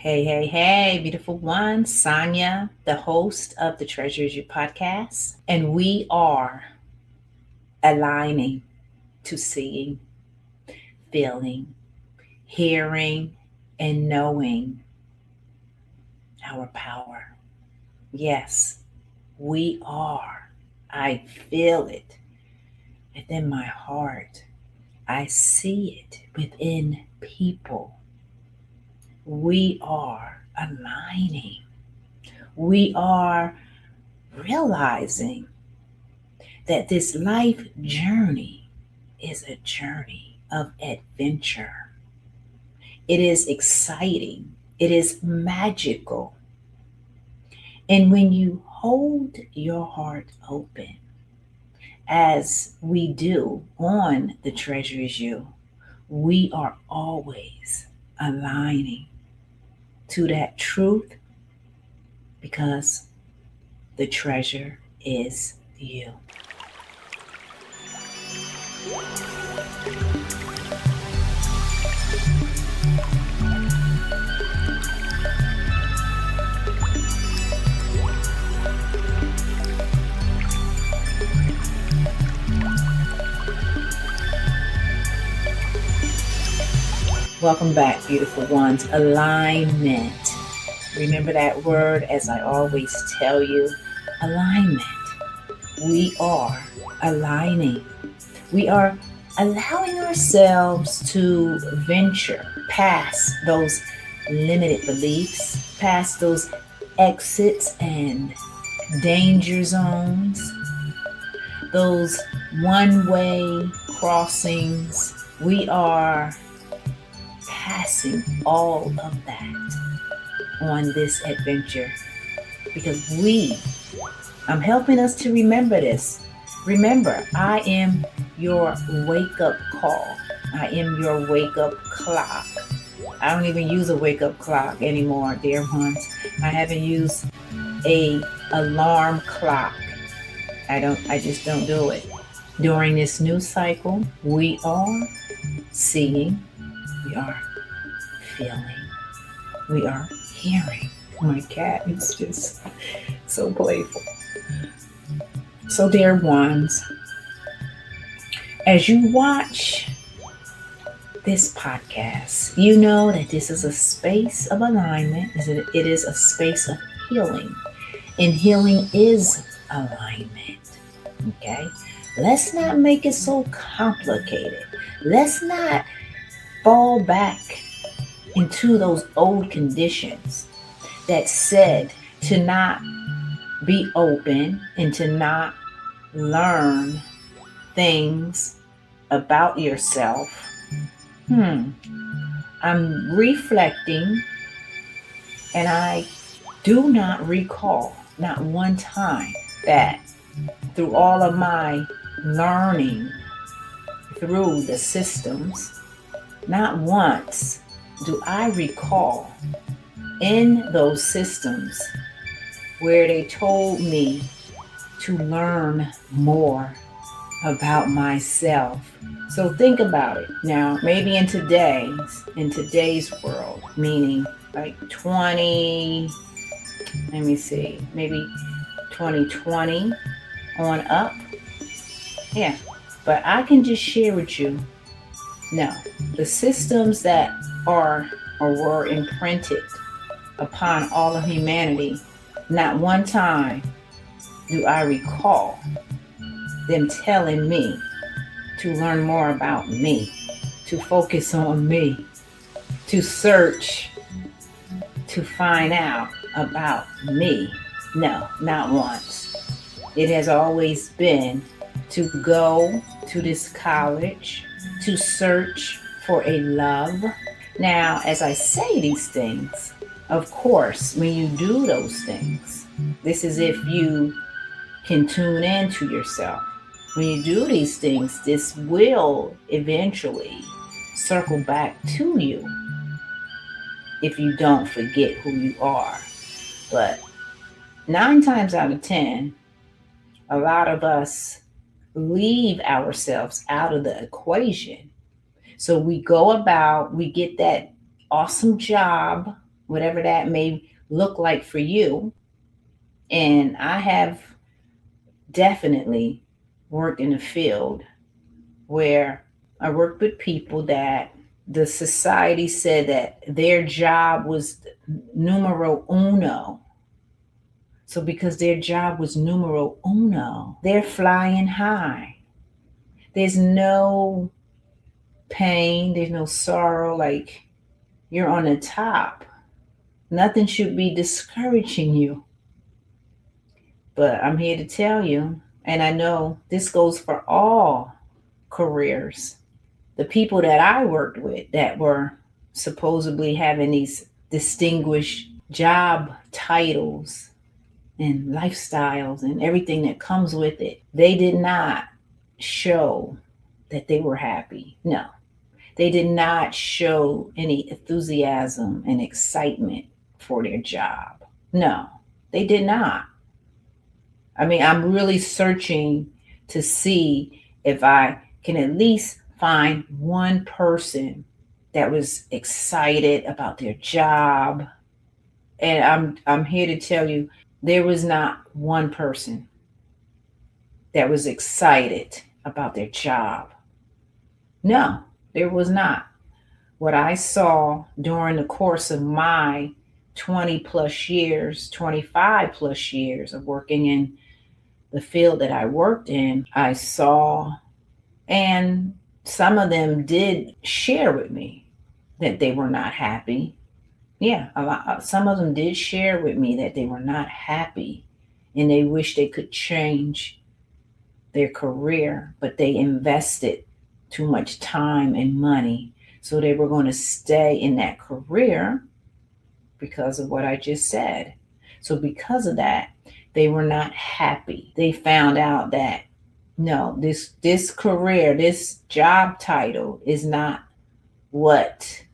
Hey, hey, hey, beautiful one. Sonia, the host of the Treasures You podcast. And we are aligning to seeing, feeling, hearing, and knowing our power. Yes, we are. I feel it within my heart. I see it within people. We are aligning. We are realizing that this life journey is a journey of adventure. It is exciting. It is magical. And when you hold your heart open, as we do on the Treasures You, we are always aligning to that truth because the treasure is you. Welcome back, beautiful ones. Alignment. Remember that word, as I always tell you, alignment. We are aligning. We are allowing ourselves to venture past those limited beliefs, past those exits and danger zones, those one-way crossings. We are passing all of that on this adventure because I'm helping us to remember this. Remember, I am your wake-up call. I am your wake-up clock. I don't even use a wake-up clock anymore, dear ones. I haven't used a alarm clock. I just don't do it. During this new cycle, we are seeing, we are feeling, we are hearing. My cat is just so playful. So, dear ones, as you watch this podcast, you know that this is a space of alignment. It is a space of healing, and healing is alignment. Okay? Let's not make it so complicated. Let's not fall back into those old conditions that said to not be open and to not learn things about yourself. I'm reflecting and I do not recall, not one time, that through all of my learning through the systems, not once do I recall in those systems where they told me to learn more about myself. So think about it. Now, maybe in today's world, meaning like maybe 2020 on up. Yeah. But I can just share with you, no, the systems that are or were imprinted upon all of humanity, not one time do I recall them telling me to learn more about me, to focus on me, to search, to find out about me. No, not once. It has always been to go to this college, to search for a love. Now, as I say these things, of course, when you do those things, this is if you can tune in to yourself. When you do these things, this will eventually circle back to you if you don't forget who you are. But 9 times out of 10, a lot of us leave ourselves out of the equation. So we go about, we get that awesome job, whatever that may look like for you. And I have definitely worked in a field where I worked with people that the society said that their job was numero uno. So because their job was numero uno, they're flying high. There's no pain, there's no sorrow, like you're on the top. Nothing should be discouraging you. But I'm here to tell you, and I know this goes for all careers. The people that I worked with that were supposedly having these distinguished job titles and lifestyles and everything that comes with it, they did not show that they were happy. No, they did not show any enthusiasm and excitement for their job. No, they did not. I mean, I'm really searching to see if I can at least find one person that was excited about their job. And I'm here to tell you there was not one person that was excited about their job. No, there was not. What I saw during the course of my 20 plus years, 25 plus years of working in the field that I worked in, I saw, and some of them did share with me that they were not happy. Yeah, some of them did share with me that they were not happy and they wish they could change their career, but they invested too much time and money. So they were going to stay in that career because of what I just said. So because of that, they were not happy. They found out that no, this career, this job title is not what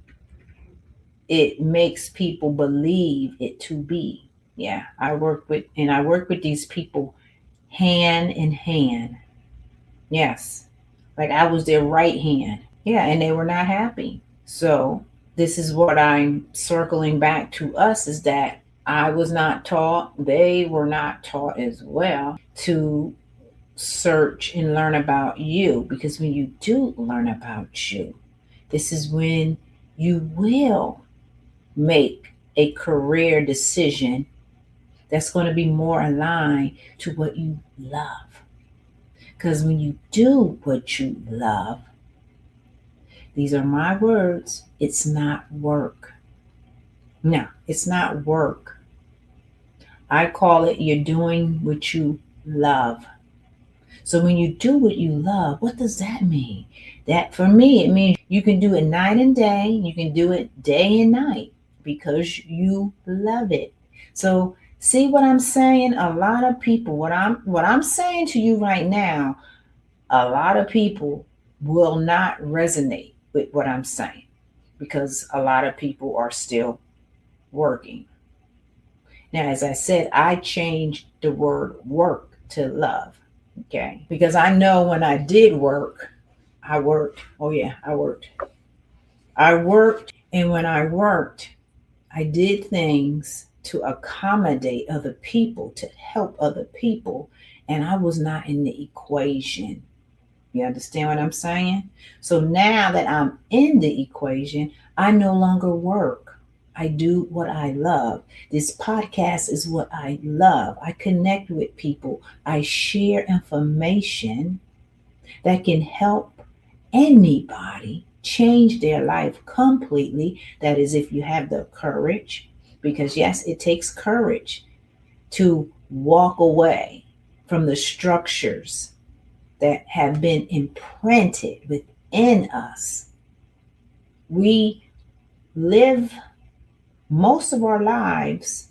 it makes people believe it to be. Yeah, I work with these people hand in hand. Yes. Like I was their right hand. Yeah, and they were not happy. So this is what I'm circling back to us is that I was not taught, they were not taught as well to search and learn about you. Because when you do learn about you, this is when you will make a career decision that's going to be more aligned to what you love. Because when you do what you love, these are my words, it's not work. No, it's not work. I call it you're doing what you love. So when you do what you love, what does that mean? That for me, it means you can do it night and day. You can do it day and night because you love it. So see what I'm saying? A lot of people, what I'm saying to you right now, a lot of people will not resonate with what I'm saying because a lot of people are still working. Now, as I said, I changed the word work to love. Okay. Because I know when I did work, I worked. Oh, yeah, I worked. I worked. And when I worked, I did things to accommodate other people, to help other people. And I was not in the equation. You understand what I'm saying? So now that I'm in the equation, I no longer work. I do what I love. This podcast is what I love. I connect with people. I share information that can help anybody change their life completely. That is, if you have the courage, because yes, it takes courage to walk away from the structures that have been imprinted within us. We live most of our lives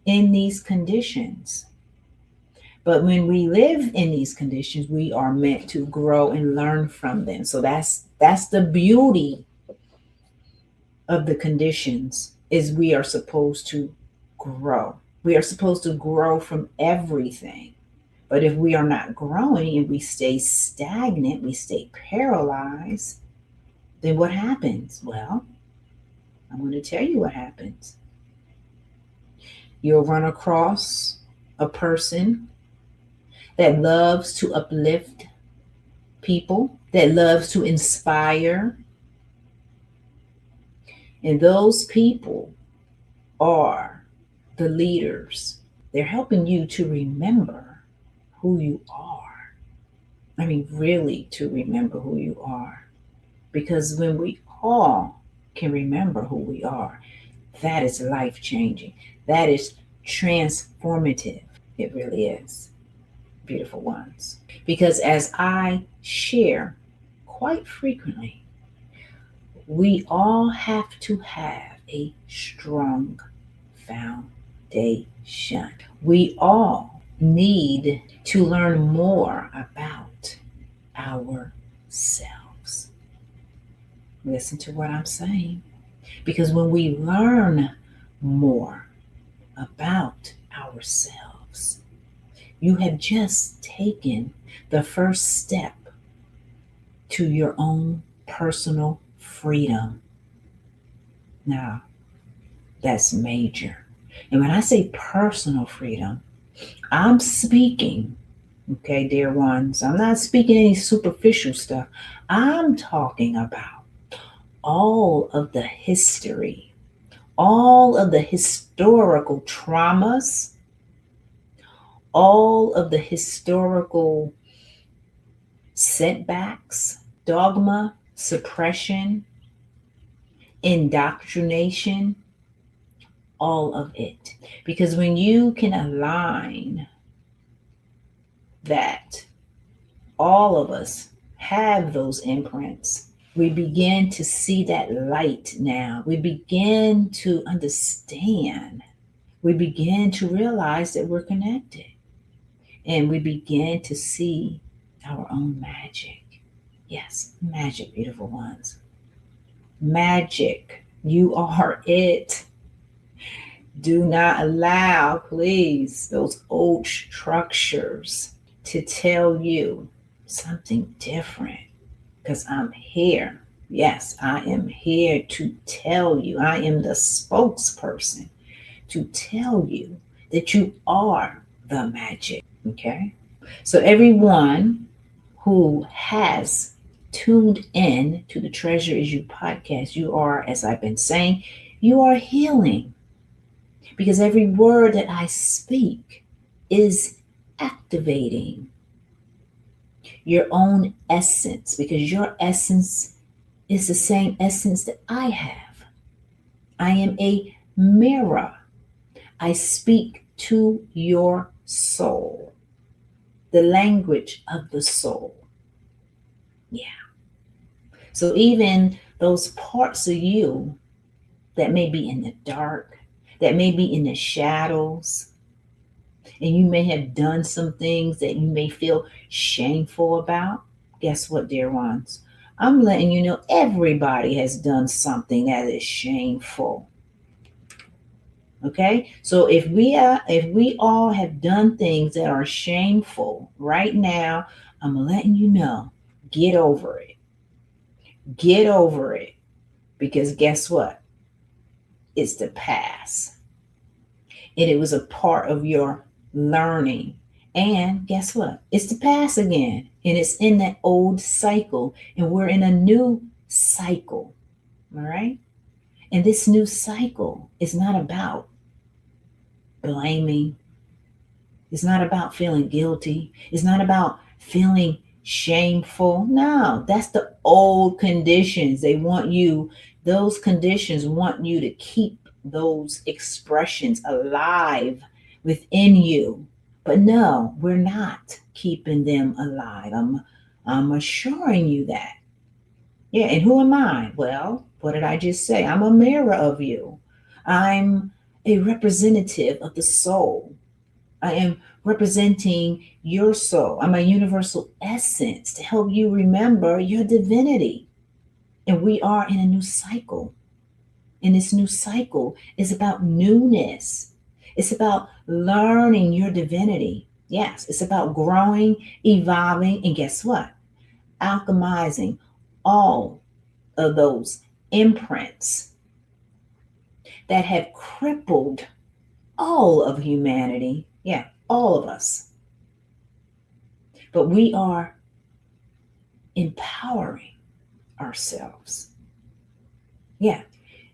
in these conditions. But when we live in these conditions, we are meant to grow and learn from them. So that's the beauty of the conditions is we are supposed to grow. We are supposed to grow from everything. But if we are not growing and we stay stagnant, we stay paralyzed, then what happens? Well, I'm going to tell you what happens. You'll run across a person that loves to uplift people, that loves to inspire. And those people are the leaders. They're helping you to remember who you are. I mean, really to remember who you are. Because when we all can remember who we are, that is life changing. That is transformative. It really is. Beautiful ones. Because as I share quite frequently, we all have to have a strong foundation. We all need to learn more about ourselves. Listen to what I'm saying. Because when we learn more about ourselves, you have just taken the first step to your own personal freedom. Now, that's major. And when I say personal freedom, I'm speaking, okay, dear ones, I'm not speaking any superficial stuff. I'm talking about all of the history, all of the historical traumas, all of the historical setbacks, dogma, suppression, indoctrination, all of it. Because when you can align that all of us have those imprints, we begin to see that light now. We begin to understand. We begin to realize that we're connected. And we begin to see our own magic. Yes, magic, beautiful ones. Magic. You are it. Do not allow, please, those old structures to tell you something different. Because I'm here. Yes, I am here to tell you. I am the spokesperson to tell you that you are the magic. Okay? So, everyone who has tuned in to the Treasure Is You podcast, you are, as I've been saying, you are healing. Because every word that I speak is activating your own essence, because your essence is the same essence that I have. I am a mirror. I speak to your soul, the language of the soul. Yeah. So even those parts of you that may be in the dark, that may be in the shadows, and you may have done some things that you may feel shameful about. Guess what, dear ones? I'm letting you know everybody has done something that is shameful. Okay? So if we all have done things that are shameful right now, I'm letting you know, get over it. Get over it. Because guess what? It's the past. And it was a part of your learning. And guess what? It's the past again. And it's in that old cycle. And we're in a new cycle. All right? And this new cycle is not about blaming. It's not about feeling guilty. It's not about feeling shameful. No, that's the old conditions. Those conditions want you to keep those expressions alive within you. But no, we're not keeping them alive. I'm assuring you that. Yeah, and who am I? Well, what did I just say? I'm a mirror of you. I'm a representative of the soul. I am representing your soul. I'm a universal essence to help you remember your divinity. And we are in a new cycle. And this new cycle is about newness. It's about learning your divinity. Yes, it's about growing, evolving, and guess what? Alchemizing all of those imprints that have crippled all of humanity. Yeah, all of us. But we are empowering ourselves. Yeah,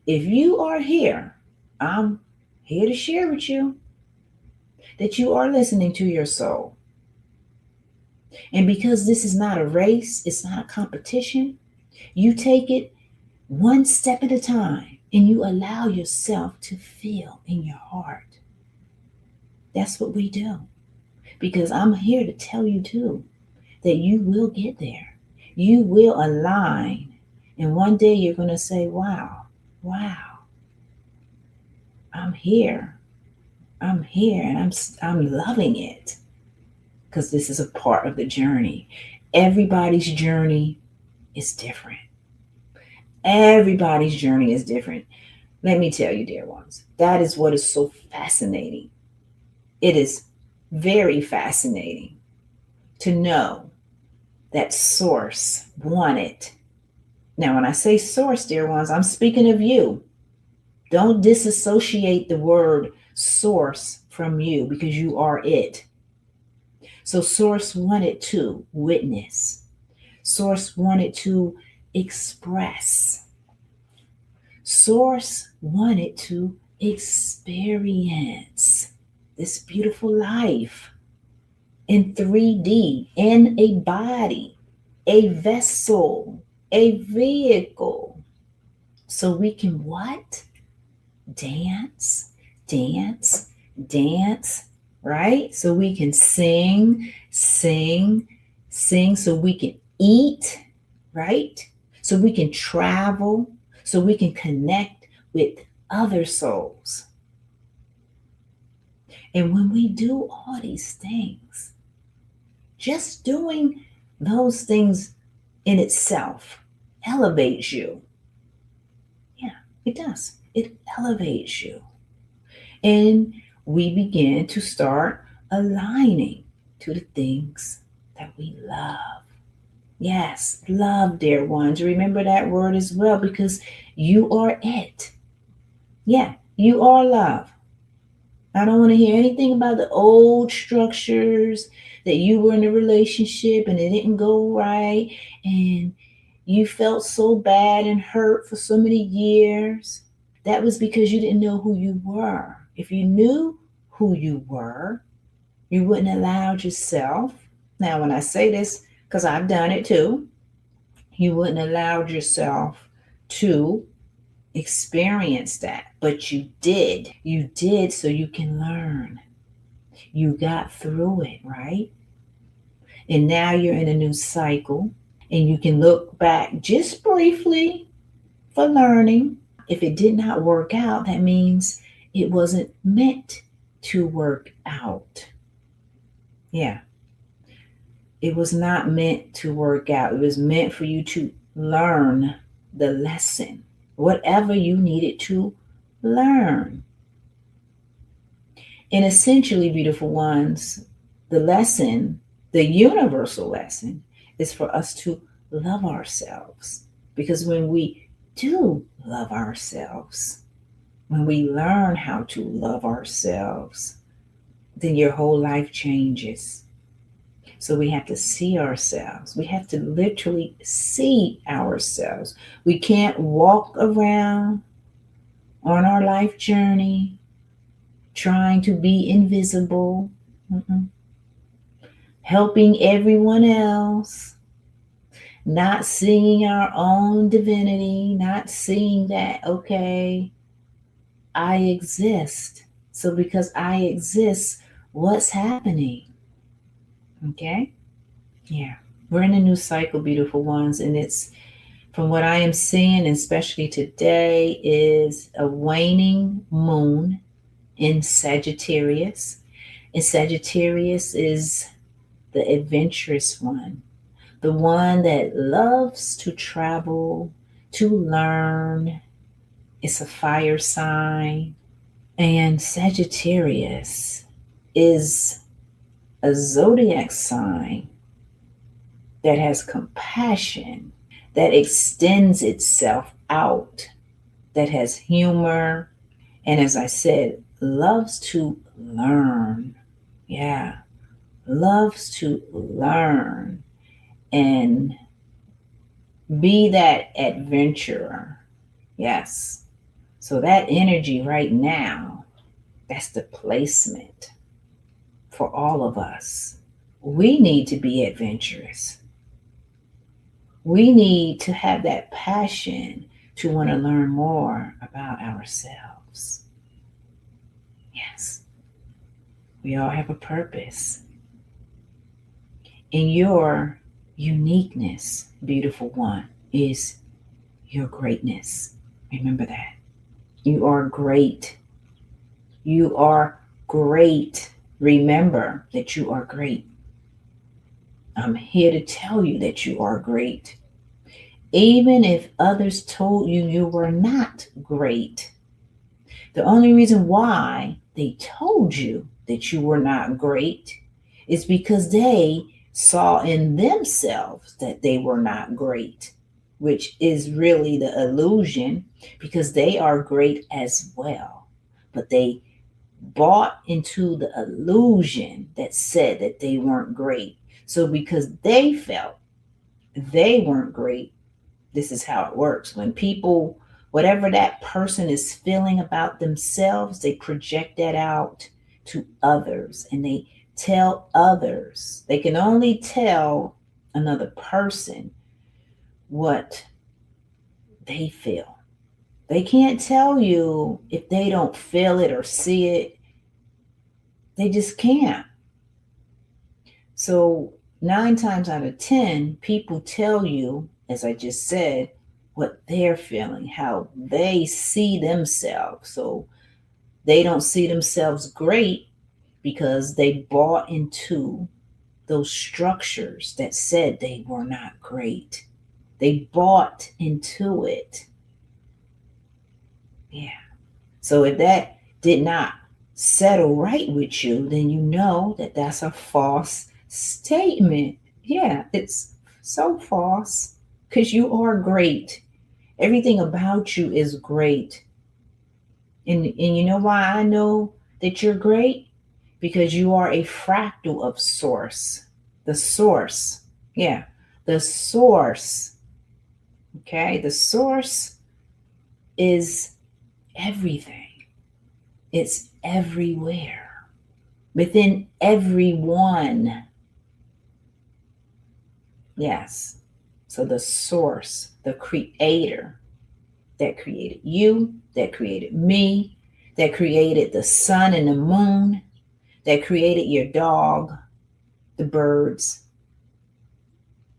if you are here, I'm here to share with you that you are listening to your soul. And because this is not a race, it's not a competition, you take it one step at a time and you allow yourself to feel in your heart. That's what we do. Because I'm here to tell you too that you will get there. You will align. And one day you're going to say, wow, wow, I'm here. I'm here and I'm loving it because this is a part of the journey. Everybody's journey is different. Everybody's journey is different. Let me tell you, dear ones, that is what is so fascinating. It is very fascinating to know that source wanted. Now, when I say source, dear ones, I'm speaking of you. Don't disassociate the word source from you because you are it. So source wanted to witness. Source wanted to express. Source wanted to experience this beautiful life in 3D, in a body, a vessel, a vehicle. So we can what? Dance, dance, dance, right? So we can sing, sing, sing, so we can eat, right? So we can travel, so we can connect with other souls. And when we do all these things, just doing those things in itself elevates you. Yeah, it does. It elevates you. And we begin to start aligning to the things that we love. Yes, love, dear ones. Remember that word as well because you are it. Yeah, you are love. I don't want to hear anything about the old structures that you were in a relationship and it didn't go right and you felt so bad and hurt for so many years. That was because you didn't know who you were. If you knew who you were, you wouldn't allow yourself. Now, when I say this, because I've done it too, you wouldn't allow yourself to experience that, but you did. You did so you can learn. You got through it, right? And now you're in a new cycle and you can look back just briefly for learning. If it did not work out, that means it wasn't meant to work out. Yeah. It was not meant to work out. It was meant for you to learn the lesson, whatever you needed to learn. And essentially, beautiful ones, the lesson, the universal lesson, is for us to love ourselves. Because when we do love ourselves, when we learn how to love ourselves, then your whole life changes. So we have to see ourselves. We have to literally see ourselves. We can't walk around on our life journey trying to be invisible, helping everyone else, not seeing our own divinity, not seeing that, okay, I exist. So because I exist, what's happening? Okay? Yeah. We're in a new cycle, beautiful ones, and it's from what I am seeing, especially today, is a waning moon in Sagittarius. And Sagittarius is the adventurous one, the one that loves to travel, to learn. It's a fire sign. And Sagittarius is a zodiac sign that has compassion, that extends itself out, that has humor, and as I said, loves to learn. Yeah, loves to learn and be that adventurer. Yes. So that energy right now, that's the placement for all of us. We need to be adventurous. We need to have that passion to want to learn more about ourselves. Yes, we all have a purpose. And your uniqueness, beautiful one, is your greatness. Remember that. You are great. You are great. Remember that you are great. I'm here to tell you that you are great. Even if others told you you were not great, the only reason why they told you that you were not great is because they saw in themselves that they were not great, which is really the illusion because they are great as well. But they bought into the illusion that said that they weren't great. So because they felt they weren't great, this is how it works. When people, whatever that person is feeling about themselves, they project that out to others and they tell others. They can only tell another person what they feel. They can't tell you if they don't feel it or see it. They just can't. So 9 times out of 10, people tell you, as I just said, what they're feeling, how they see themselves. So they don't see themselves great because they bought into those structures that said they were not great. They bought into it. Yeah. So if that did not settle right with you, then you know that that's a false statement. Yeah, it's so false because you are great. Everything about you is great. And you know why I know that you're great? Because you are a fractal of source. The source. Yeah, the source. Okay, the source is everything. It's everywhere, within everyone. Yes. So the source, the creator that created you, that created me, that created the sun and the moon, that created your dog, the birds,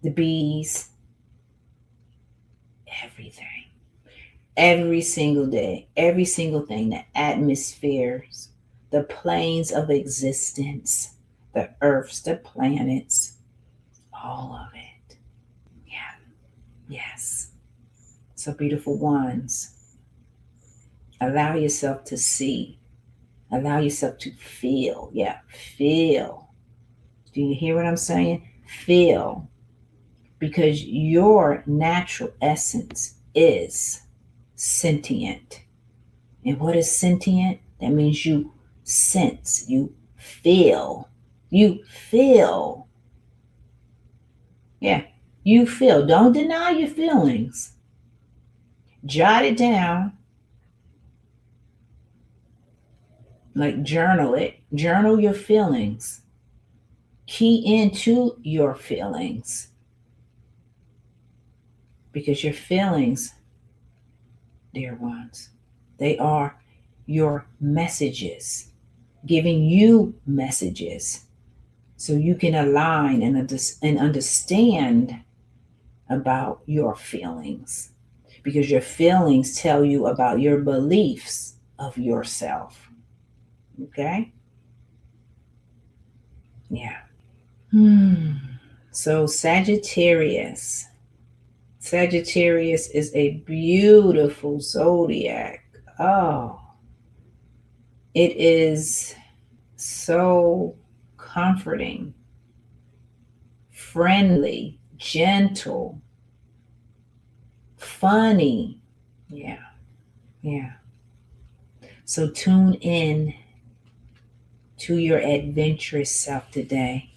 the bees, everything. Every single day, every single thing, the atmospheres, the planes of existence, the earths, the planets, all of it. Yeah. Yes. So, beautiful ones, allow yourself to see, allow yourself to feel. Yeah, feel. Do you hear what I'm saying? Feel. Because your natural essence is sentient. And what is sentient? That means you sense, you feel. You feel. Yeah, you feel. Don't deny your feelings. Jot it down. Like journal it. Journal your feelings. Key into your feelings. Because your feelings, dear ones, they are your messages, giving you messages so you can align and understand about your feelings. Because your feelings tell you about your beliefs of yourself. Okay? Yeah. So Sagittarius. Sagittarius is a beautiful zodiac. Oh, it is so comforting, friendly, gentle, funny. Yeah, yeah. So tune in to your adventurous self today.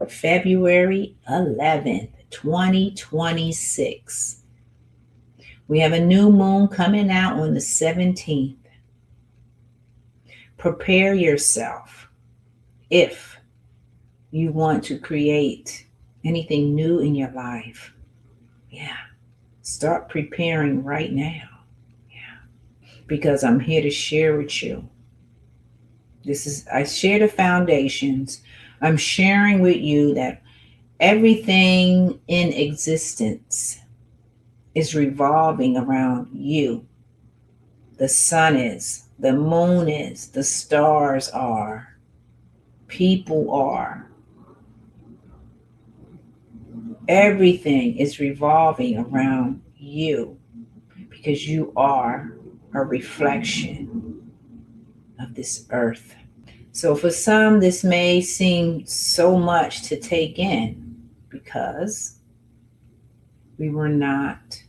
February 11th, 2026. We have a new moon coming out on the 17th. Prepare yourself if you want to create anything new in your life. Yeah. Start preparing right now. Yeah. Because I'm here to share with you. I share the foundations. I'm sharing with you that everything in existence is revolving around you. The sun is, the moon is, the stars are, people are. Everything is revolving around you because you are a reflection of this earth. So for some, this may seem so much to take in because we were not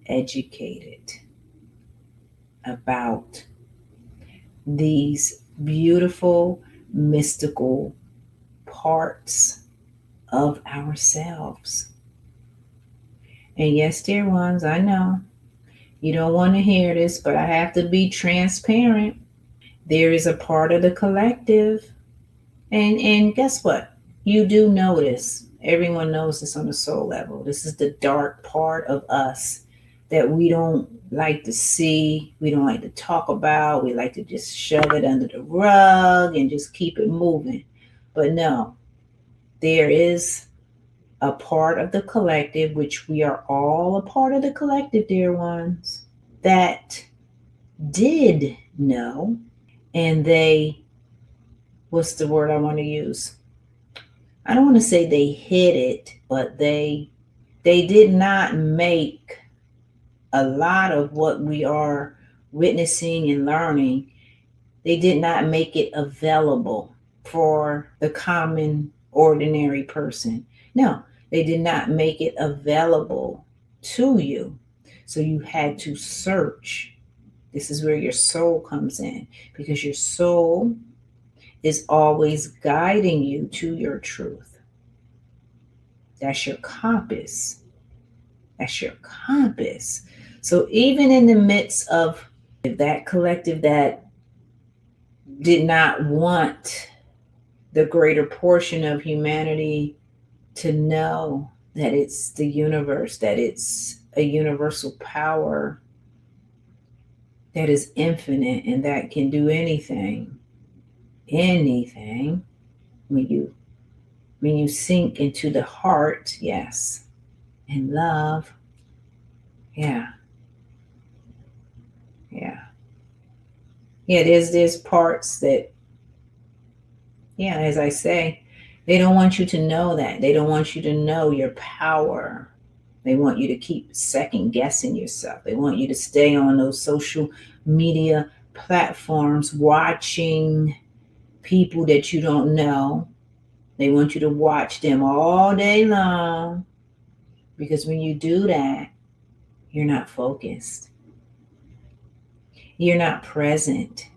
educated about these beautiful, mystical parts of ourselves. And yes, dear ones, I know you don't want to hear this, but I have to be transparent. There is a part of the collective. And guess what? You do know this. Everyone knows this on the soul level. This is the dark part of us that we don't like to see. We don't like to talk about. We like to just shove it under the rug and just keep it moving. But no, there is a part of the collective, which we are all a part of the collective, dear ones, that did know. And they, what's the word I want to use? I don't want to say they hid it, but they did not make a lot of what we are witnessing and learning. They did not make it available for the common, ordinary person. No, they did not make it available to you. So you had to search. This is where your soul comes in, because your soul is always guiding you to your truth. That's your compass. That's your compass. So even in the midst of that collective that did not want the greater portion of humanity to know that it's the universe, that it's a universal power that is infinite and that can do anything, when you sink into the heart, yes, and love, yeah, there's parts that, as I say, they don't want you to know that. They don't want you to know your power. They want you to keep second guessing yourself. They want you to stay on those social media platforms watching people that you don't know. They want you to watch them all day long, because when you do that, you're not focused. You're not present.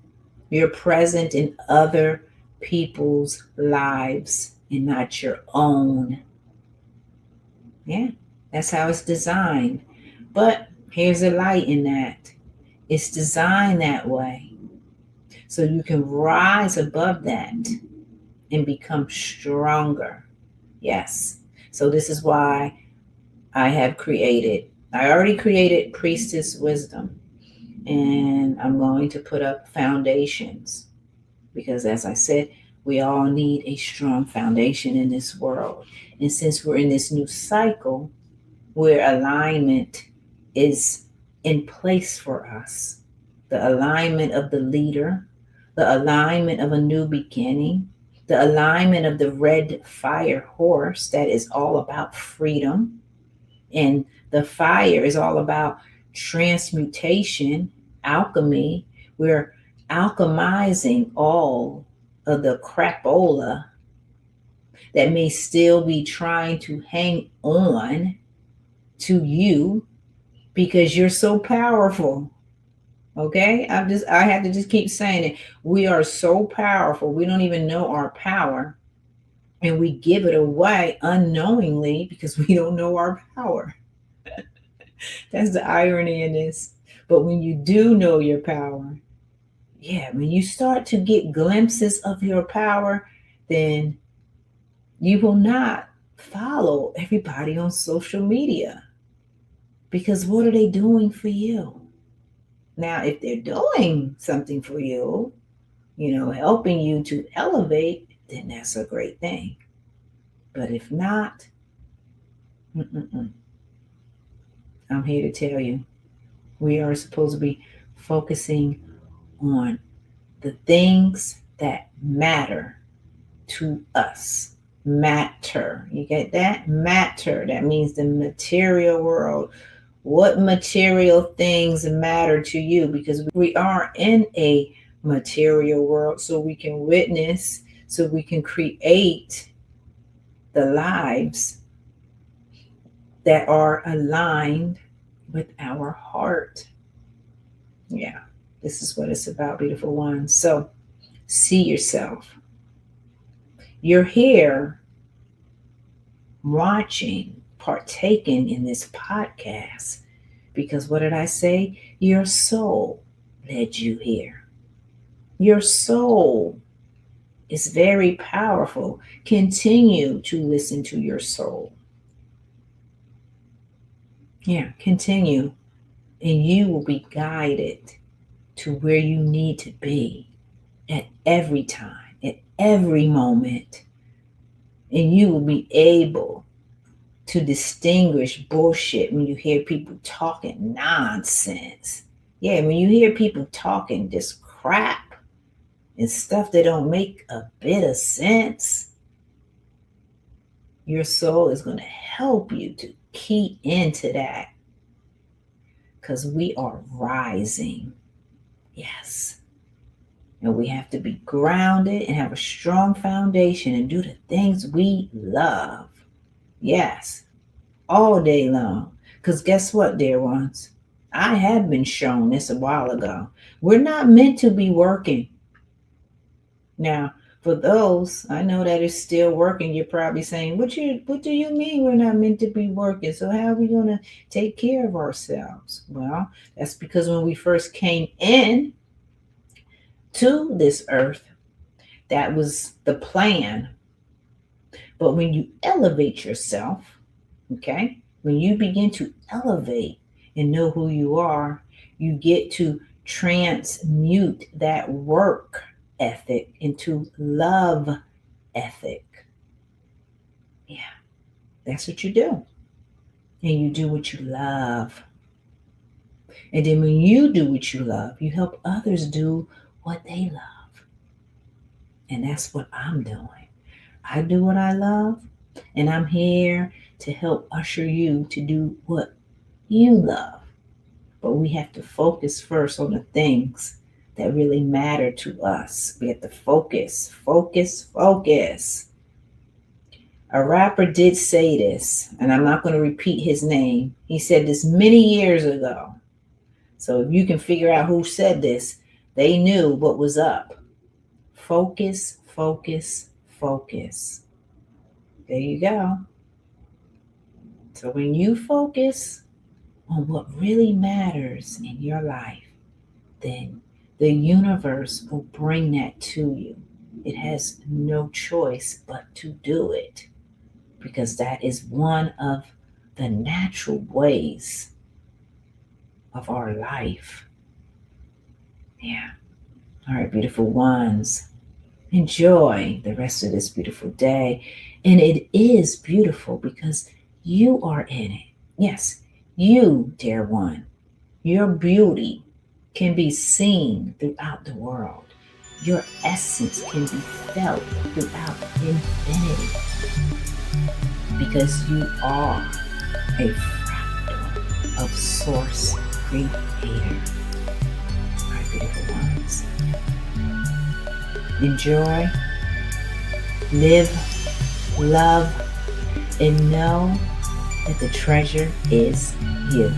You're present in other people's lives and not your own. Yeah, that's how it's designed. But here's a light in that. It's designed that way so you can rise above that and become stronger. Yes. So this is why I already created Priestess Wisdom. And I'm going to put up foundations, because as I said, we all need a strong foundation in this world. And since we're in this new cycle where alignment is in place for us, the alignment of the leader, the alignment of a new beginning, the alignment of the red fire horse that is all about freedom, and the fire is all about transmutation, alchemy. We're alchemizing all of the crapola that may still be trying to hang on to you because you're so powerful. Okay, I have to just keep saying it. We are so powerful. We don't even know our power, and we give it away unknowingly because we don't know our power. That's the irony in this. But when you do know your power, yeah, when you start to get glimpses of your power, then you will not follow everybody on social media, because what are they doing for you? Now, if they're doing something for you, helping you to elevate, then that's a great thing. But if not, mm-mm-mm. I'm here to tell you, we are supposed to be focusing on the things that matter to us. Matter. You get that? Matter. That means the material world. What material things matter to you? Because we are in a material world, so we can witness, so we can create the lives that are aligned with our heart. Yeah, this is what it's about, beautiful ones. So see yourself. You're here watching, partaking in this podcast because what did I say? Your soul led you here. Your soul is very powerful. Continue to listen to your soul. Yeah, continue. And you will be guided to where you need to be at every time, at every moment. And you will be able to distinguish bullshit when you hear people talking nonsense. Yeah, when you hear people talking this crap and stuff that don't make a bit of sense, your soul is going to help you to key into that, because we are rising. Yes. And we have to be grounded and have a strong foundation and do the things we love. Yes. All day long. Because guess what, dear ones? I have been shown this a while ago. We're not meant to be working. Now, for those I know that is still working, you're probably saying, what do you mean we're not meant to be working? So how are we going to take care of ourselves? Well, that's because when we first came in to this earth, that was the plan. But when you elevate yourself, okay, when you begin to elevate and know who you are, you get to transmute that work ethic into love ethic. Yeah, that's what you do. And you do what you love. And then when you do what you love, you help others do what they love. And that's what I'm doing. I do what I love, and I'm here to help usher you to do what you love. But we have to focus first on the things that really matter to us. We have to focus. A rapper did say this, and I'm not going to repeat his name. He said this many years ago. So if you can figure out who said this, they knew what was up. Focus. There you go. So when you focus on what really matters in your life, then the universe will bring that to you. It has no choice but to do it, because that is one of the natural ways of our life. Yeah. All right, beautiful ones. Enjoy the rest of this beautiful day. And it is beautiful because you are in it. Yes, you, dear one, your beauty can be seen throughout the world. Your essence can be felt throughout infinity, because you are a fractal of Source Creator. My beautiful ones. Enjoy, live, love, and know that the treasure is you.